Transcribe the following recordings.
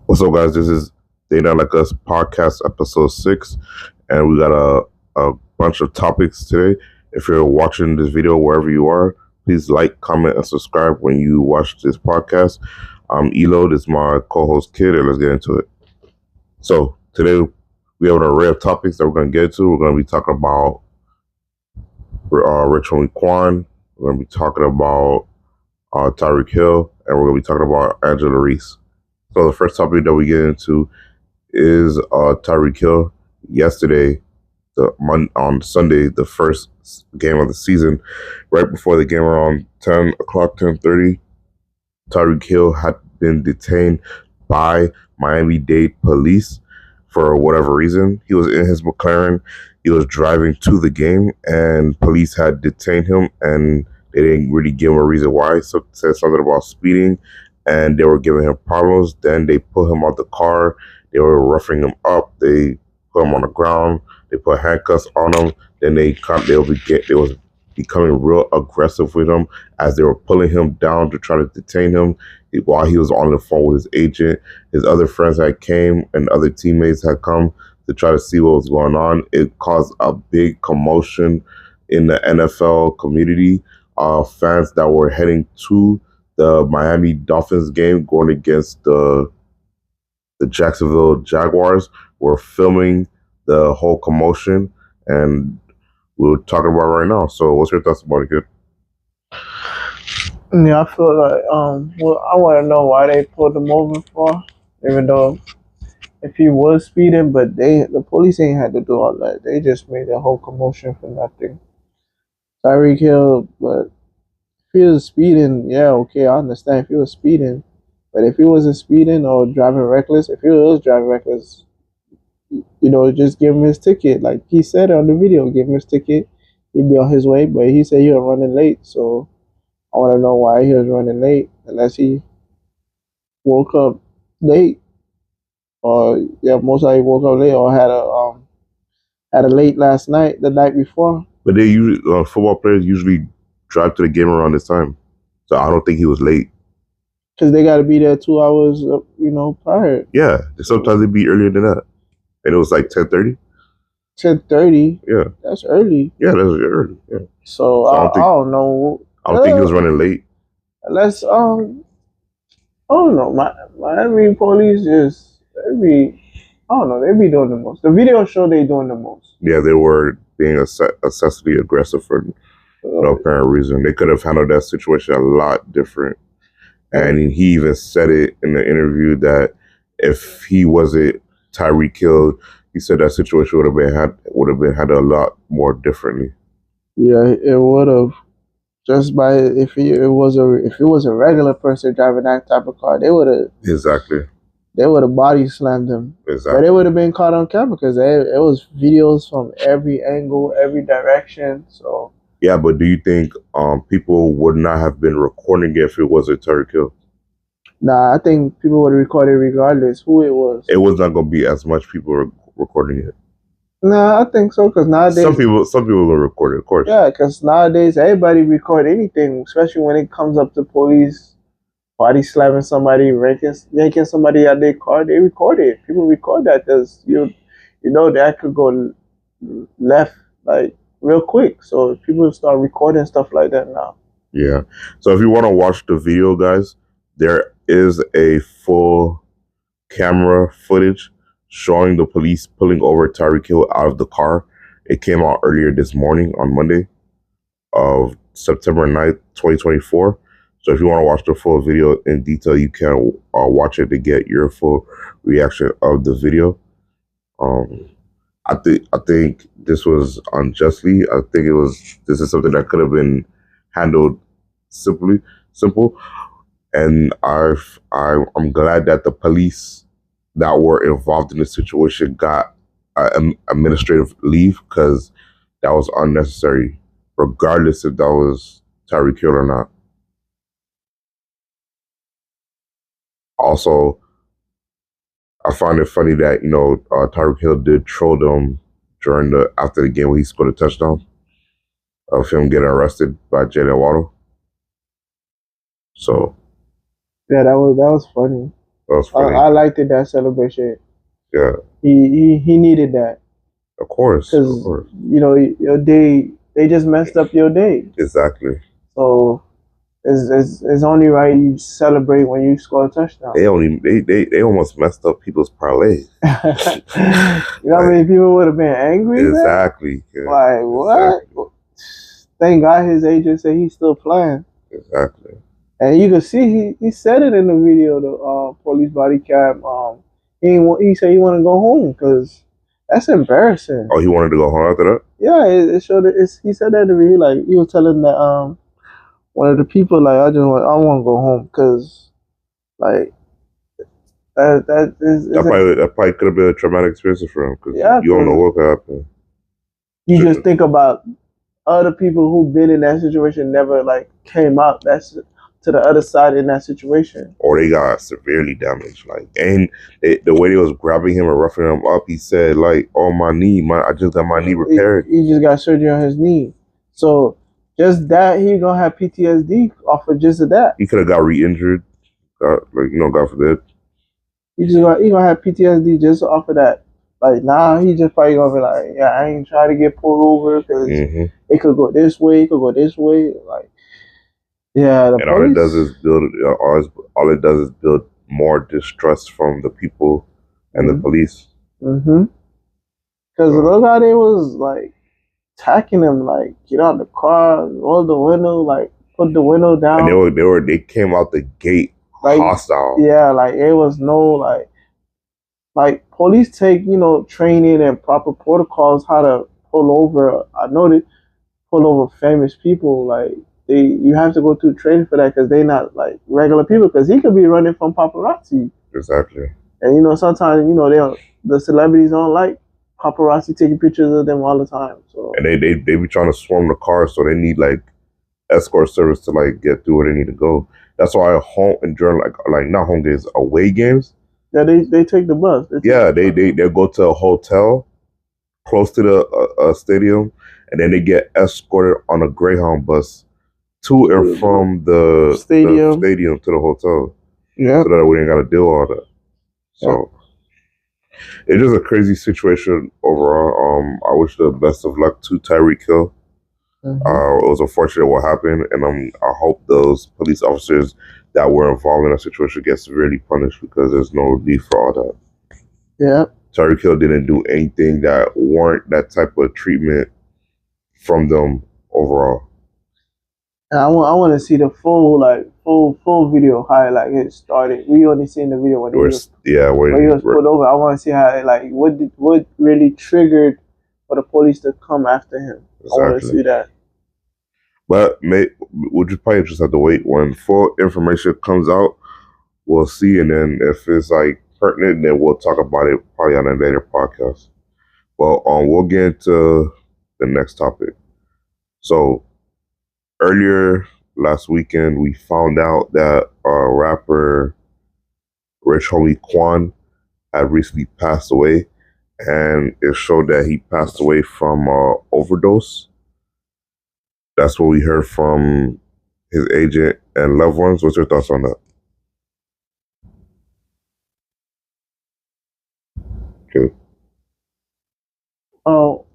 What's up, guys? This is They Not Like Us podcast episode 6, and we got a bunch of topics today. If you're watching this video wherever you are, please like, comment, and subscribe when you watch this podcast. I'm Elo, this is my co-host Kid, and let's get into it. So today we have an array of topics that we're going to get to. We're going to be talking about Richmond Quan. We're going to be talking about Tyreek Hill, and we're going to be talking about Angela Resse. So the first topic that we get into is Tyreek Hill. Yesterday, on Sunday, the first game of the season, right before the game around 10 o'clock, 10:30, Tyreek Hill had been detained by Miami-Dade police for whatever reason. He was in his McLaren. He was driving to the game, and police had detained him, and they didn't really give him a reason why. So said something about speeding, and they were giving him problems. Then they put him out the car. They were roughing him up. They put him on the ground. They put handcuffs on him. Then they was becoming real aggressive with him as they were pulling him down to try to detain him while he was on the phone with his agent. His other friends had came and other teammates had come to try to see what was going on. It caused a big commotion in the NFL community. Fans that were heading to the Miami Dolphins game going against the Jacksonville Jaguars were filming the whole commotion, and we're talking about it right now. So what's your thoughts about it, kid? Yeah, I feel like well, I want to know why they pulled him over for, even though if he was speeding, but the police ain't had to do all that. They just made a whole commotion for nothing. Tyreek Hill, but if he was speeding, yeah, okay, I understand if he was speeding, but if he wasn't speeding or driving reckless, if he was driving reckless, just give him his ticket. Like he said on the video, give him his ticket. He'd be on his way, but he said he was running late, so I want to know why he was running late, unless he woke up late, or most likely woke up late, or had a late last night, the night before. But they usually football players usually drive to the game around this time, so I don't think he was late. Because they got to be there 2 hours, prior. Yeah, sometimes they be earlier than that, and it was like 10:30. 10:30. Yeah, that's early. Yeah, that's early. Yeah. So I don't know. I don't think he was running late. Unless I don't know. Miami police they be doing the most. The video show they doing the most. Yeah, they were being excessively aggressive for no apparent reason. They could have handled that situation a lot different. And he even said it in the interview that if he wasn't Tyreek Hill, he said that situation would have been handled a lot more differently. Yeah, it would have. Just by if it was a regular person driving that type of car, they would have They would have body slammed him. Exactly. But they would have been caught on camera because it was videos from every angle, every direction. So yeah, but do you think people would not have been recording it if it wasn't Tyreek Hill? Nah, I think people would have recorded regardless who it was. It was not going to be as much people recording it. Nah, I think so because nowadays some people will record it, of course. Yeah, because nowadays everybody record anything, especially when it comes up to police body slamming somebody, yanking somebody out their car. They record it. People record that because that could go left like real quick. So people start recording stuff like that now. Yeah. So if you want to watch the video, guys, there is a full camera footage showing the police pulling over Tyreek Hill out of the car. It came out earlier this morning on Monday of September 9th, 2024. So if you want to watch the full video in detail, you can watch it to get your full reaction of the video. I think this was unjustly. I think this is something that could have been handled simple. And I'm glad that the police that were involved in the situation got administrative leave, because that was unnecessary, regardless if that was Tyreek Hill or not. Also, I find it funny that Tyreek Hill did troll them after the game when he scored a touchdown of him getting arrested by Jalen Waddle. So yeah, that was funny. That was funny. I liked it, that celebration. Yeah. He needed that. Of course. Because, you know, your day, they just messed up your day. Exactly. So it's only right you celebrate when you score a touchdown. They almost messed up people's parlays. You know how many people would have been angry? Exactly. Like, what? Exactly. Thank God his agent said he's still playing. Exactly. And you can see he said it in the video, the police body cam. He said he want to go home because that's embarrassing. Oh, he wanted to go home after that? Yeah, it showed it. He said that in the video. Like, he was telling that one of the people, like, I want to go home because, like, that probably could have been a traumatic experience for him because you don't know what could happen. You just think about other people who've been in that situation, never like came out. That's to the other side in that situation, or they got severely damaged. Like, and the way they was grabbing him and roughing him up, he said, like, "Oh, my knee, I just got my knee repaired." He just got surgery on his knee, so just that he gonna have PTSD off of just of that. He could have got re-injured, God forbid. He gonna have PTSD just off of that. Like, now he just probably gonna be like, yeah, I ain't trying to get pulled over because it could go this way, it could go this way. Like, yeah, and all it does is build more distrust from the people and the police. Because look how they was like attacking him, like, get out the car, roll the window, like put the window down. And they came out the gate like, hostile. Yeah, like it was no like police take, you know, training and proper protocols how to pull over. I know they pull over famous people. Like, you have to go through training for that because they're not like regular people. Because he could be running from paparazzi. Exactly. And you know, sometimes, you know, the celebrities don't like paparazzi taking pictures of them all the time. So, and they be trying to swarm the car, so they need like escort service to like get through where they need to go. That's why home and during like not home games, away games. Yeah, they take the bus. They go to a hotel close to the stadium, and then they get escorted on a Greyhound bus to and from the stadium to the hotel. Yeah, so that we ain't got to deal with all that. So it's just a crazy situation overall. I wish the best of luck to Tyreek Hill. It was unfortunate what happened, and I hope those police officers that were involved in that situation get severely punished because there's no need for all that. Yeah. Tyreek Hill didn't do anything that warrant that type of treatment from them overall. And I want to see the full video how it started. We only seen the video when he was put over. I want to see how what really triggered for the police to come after him. Exactly. I want to see that. But would you probably just have to wait when full information comes out? We'll see, and then if it's like pertinent, then we'll talk about it probably on a later podcast. Well, we'll get into the next topic. So earlier last weekend, we found out that rapper Rich Homie Quan had recently passed away, and it showed that he passed away from overdose. That's what we heard from his agent and loved ones. What's your thoughts on that? Okay. Oh,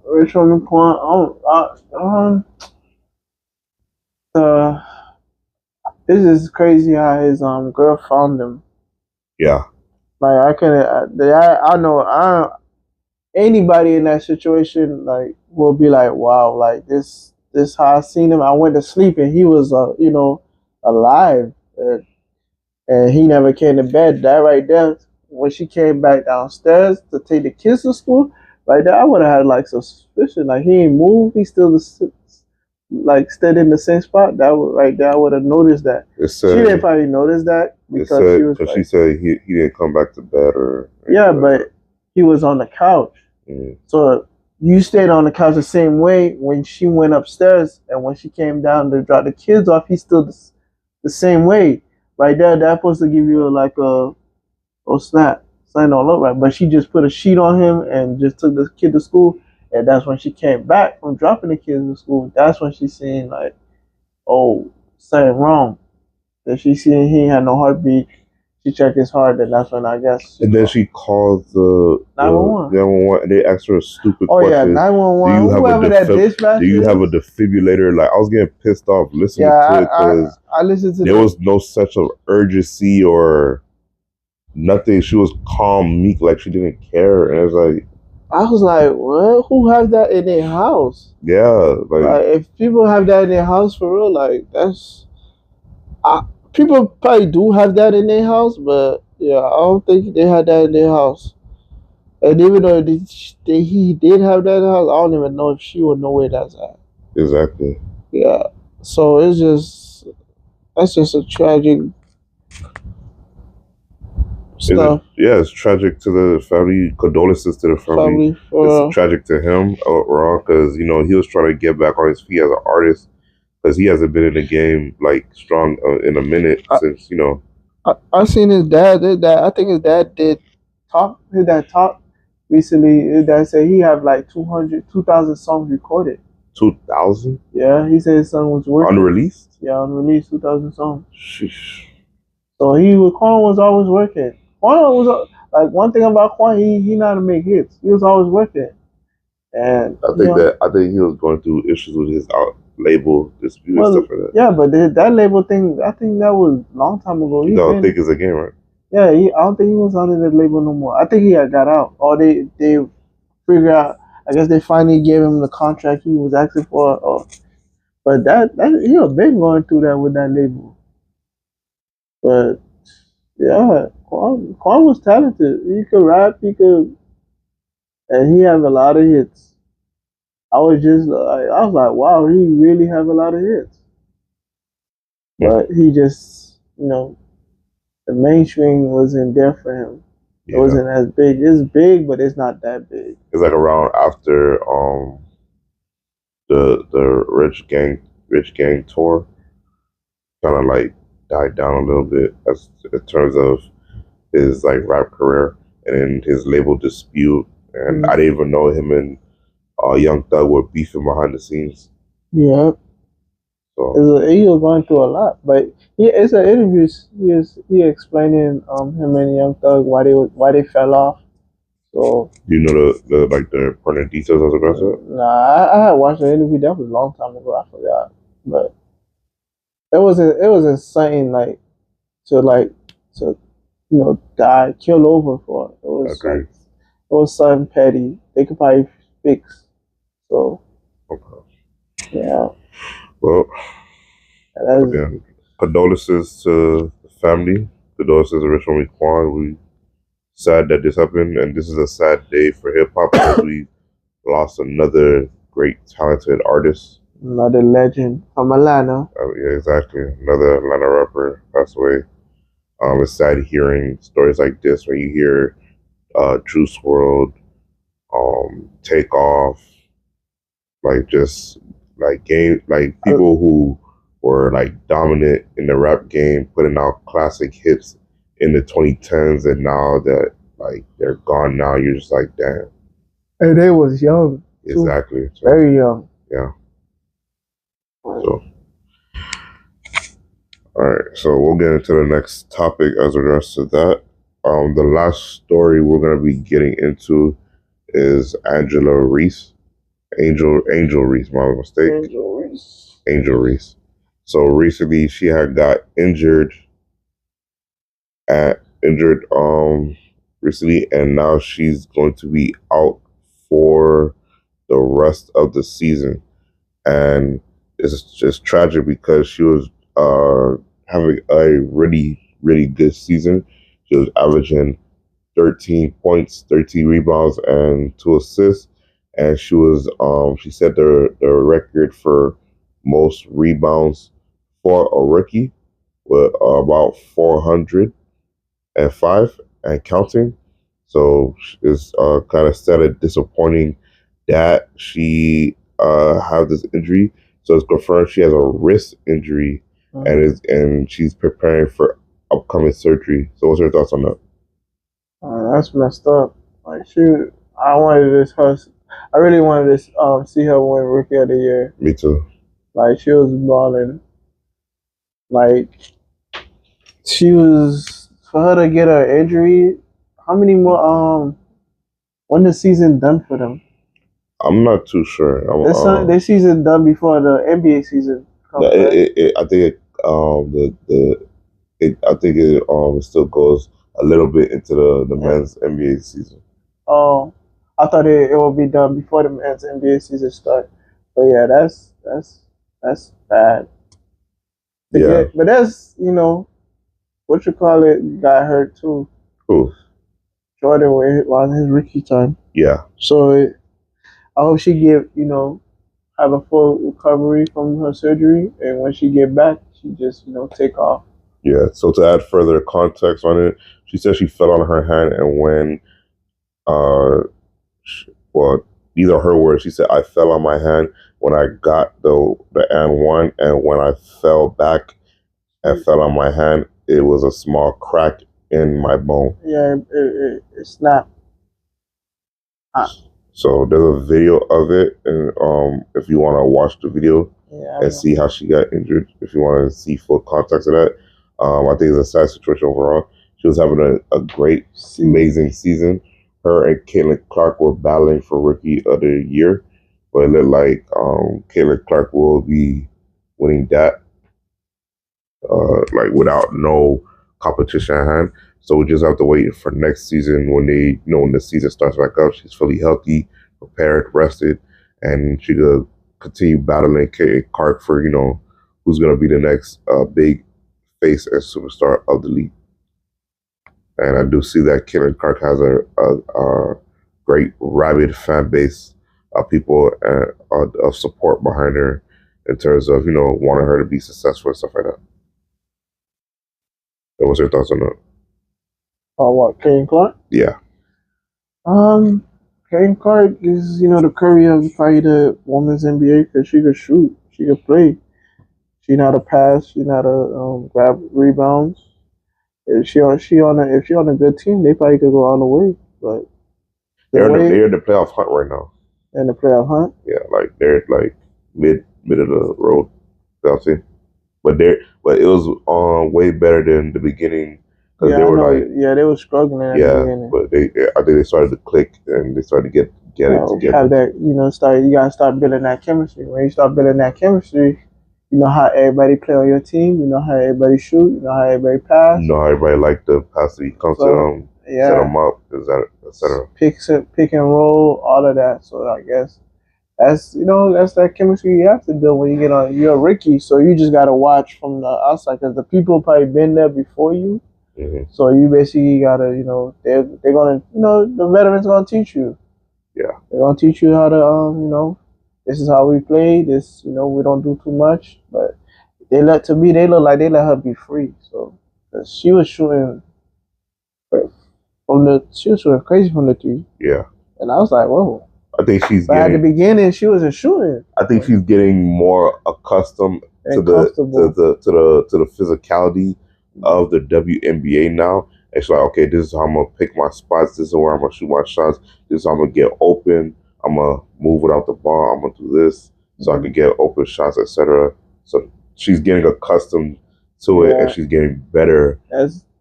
Rich Homie Quan. This is crazy how his girl found him. Yeah. Like, I know anybody in that situation will be like, wow, like this how I seen him. I went to sleep and he was alive, and he never came to bed. That right there, when she came back downstairs to take the kids to school, right there, I would have had suspicion. Like, he ain't moved. He still stayed in the same spot. That right there, I would have noticed that. She didn't probably notice that because she said he didn't come back to bed or. Yeah, but he was on the couch. So you stayed on the couch the same way when she went upstairs, and when she came down to drop the kids off, he's still the same way. Right there, that's supposed to give you snap. Something don't look right. But she just put a sheet on him and just took the kid to school. And that's when she came back from dropping the kids to school. That's when she seen something wrong. That she seen he had no heartbeat. she checked his heart, and that's when I guess. And then she called the 911, and they asked her a stupid question. Oh yeah, 911. Whoever that dispatcher do you have a defibrillator? Like, I was getting pissed off listening to it because I listened to there was no such of urgency or nothing. She was calm, meek, like she didn't care, and I was like, what? Who has that in their house? Yeah, like if people have that in their house for real, like that's. People probably do have that in their house, but yeah, I don't think they had that in their house. And even though he did have that in the house, I don't even know if she would know where that's at. Exactly. Yeah. So that's just a tragic stuff. It's tragic to the family. Condolences to the family. It's tragic to him overall because he was trying to get back on his feet as an artist. Because he hasn't been in the game like strong in a minute since I seen his dad did that. I think his dad did talk. His dad talked recently. His dad said he have like 2,000 songs recorded. 2,000? Yeah, he said his son was working. Unreleased? Yeah, unreleased 2,000 songs. Sheesh. So Quan was always working. Quan was like one thing about Quan. He know how to make hits. He was always working. And I think he was going through issues with his label dispute and stuff like that. Yeah, but that label thing, I think that was a long time ago. You don't think it's a game, right? Yeah, I don't think he was under that label no more. I think he had got out, or they figured out. I guess they finally gave him the contract he was asking for. But that he had been going through that with that label. But yeah, Quan was talented. He could rap. And he have a lot of hits. I was like, wow, he really have a lot of hits. But he just, the mainstream wasn't there for him. It wasn't as big. It's big, but it's not that big. It's like around after the Rich Gang tour kind of like died down a little bit as in terms of his like rap career and then his label dispute. And I didn't even know him and Young Thug were beefing behind the scenes. Yeah. So he was going through a lot, but it's an interview. He explaining him and Young Thug why they fell off. So do you know the important details as about that? Nah, I had watched the interview. That was a long time ago. I forgot, but it wasn't something like to die, kill over for. It was it was something petty. They could probably fix. So yeah. Well, again, condolences to the family. Condolences to Rich Homie Quan. We sad that this happened, and this is a sad day for hip hop because we lost another great, talented artist. Another legend from Atlanta. Yeah, exactly. Another Atlanta rapper passed away. It's sad hearing stories like this when you hear Juice WRLD, Takeoff, like just like people who were like dominant in the rap game, putting out classic hits in the 2010s, and now that like they're gone now, you're just like, damn. And they was young. Exactly. So, very young. Yeah. So, all right. So we'll get into the next topic as regards to that. The last story we're gonna be getting into is Angel Resse. Angel Resse, my mistake. Angel Resse. So recently she had got injured recently, and now she's going to be out for the rest of the season. And it's just tragic because she was having a really, really good season. She was averaging 13 points, 13 rebounds, and 2 assists. And she was she set the record for most rebounds for a rookie with about 405 and counting. So it's kind of sad and disappointing that she had this injury. So it's confirmed she has a wrist injury and she's preparing for upcoming surgery. So what's your thoughts on that? That's messed up. Like I really wanted to see her win Rookie of the Year. Me too. Like she was balling. Like she was for her to get her injury, how many more when the season done for them? I'm not too sure. Their season done before the NBA season comes, right? I think I think it still goes a little bit into the men's NBA season. Oh, I thought it would be done before the men's NBA season start. But yeah, that's bad. Yeah. But that's what you call it got hurt too. Who? Jordan on his rookie time. Yeah. So I hope she have a full recovery from her surgery, and when she get back, she just take off. Yeah. So to add further context on it, she said she fell on her hand, and when well, these are her words. She said, "I fell on my hand when I got the and one, and when I fell back and fell on my hand, it was a small crack in my bone." Yeah, it snapped. So there's a video of it, and if you want to watch the video and see how she got injured, if you want to see full context of that, I think it's a sad situation overall. She was having a great, amazing season. Her and Caitlin Clark were battling for Rookie of the Year, but it looked like Caitlin Clark will be winning that, like without no competition at hand. So we just have to wait for next season when when the season starts back up. She's fully healthy, prepared, rested, and she could continue battling Caitlin Clark for who's gonna be the next big face and superstar of the league. And I do see that Caitlin Clark has a great rabid fan base of people of support behind her in terms of wanting her to be successful and stuff like that. And what's your thoughts on that? Oh, what, Caitlin Clark? Yeah. Caitlin Clark is the Curry of probably the women's NBA because she could shoot, she could play. She know how to pass. She know how to grab rebounds. If she on a good team, they probably could go all the way. But they're in the playoff hunt right now. In the playoff hunt? Yeah, like they're like mid of the road playoff team. But it was way better than the beginning. Yeah, they were they were struggling at the beginning. But I think they started to click and they started to get it together. Have that you gotta start building that chemistry. When you start building that chemistry, you know how everybody play on your team. You know how everybody shoot. You know how everybody pass. You know how everybody like the pass that comes to them, set them up, etc. Pick and roll, all of that. So I guess that's that chemistry you have to build when you get on. You're a rookie, so you just gotta watch from the outside because the people probably been there before you. Mm-hmm. So you basically gotta they're gonna the veterans gonna teach you. Yeah, they're gonna teach you how to this is how we play. This we don't do too much, but they look like they let her be free. So she was shooting crazy from the three. Yeah, and I was like, whoa. I think she's at the beginning she wasn't shooting. I think she's getting more accustomed to the physicality of the WNBA now. It's like, okay, this is how I'm gonna pick my spots. This is where I'm gonna shoot my shots. This is how I'm gonna get open. I'm gonna move without the ball. I'm gonna do this so I can get open shots, etc. So she's getting accustomed to it, and she's getting better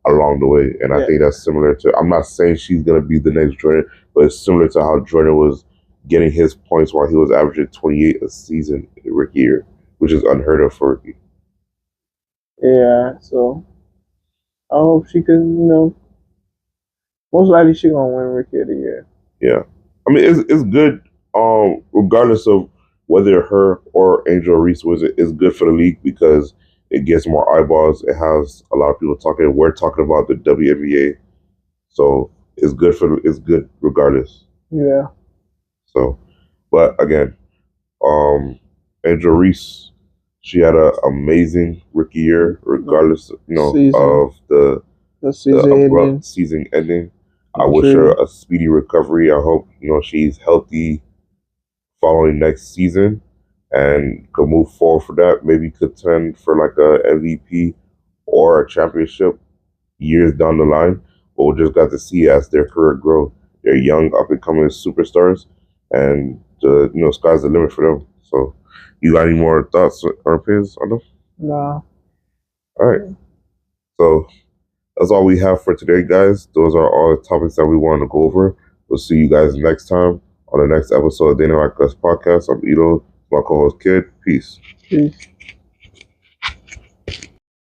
along the way. And I think that's similar to. I'm not saying she's gonna be the next Jordan, but it's similar to how Jordan was getting his points while he was averaging 28 a season in the rookie year, which is unheard of for rookie. Yeah, so I hope she can, most likely she gonna win Rookie of the Year. Yeah, I mean it's good. Regardless of whether her or Angel Reese wins it, it's good for the league because it gets more eyeballs. It has a lot of people talking. We're talking about the WNBA, so it's good regardless. Yeah. So, but again, Angel Reese, she had an amazing rookie year, regardless, of the abrupt season ending. I wish her a speedy recovery. I hope she's healthy following next season and could move forward for that. Maybe contend for like a MVP or a championship years down the line. But we'll just got to see as their career grow. They're young, up and coming superstars, and sky's the limit for them. So, you got any more thoughts or opinions on them? No. All right. So, That's all we have for today, guys. Those are all the topics that we wanted to go over. We'll see you guys next time on the next episode of They Know Like Us podcast. I'm Ito, my co-host Kid. Peace. Peace.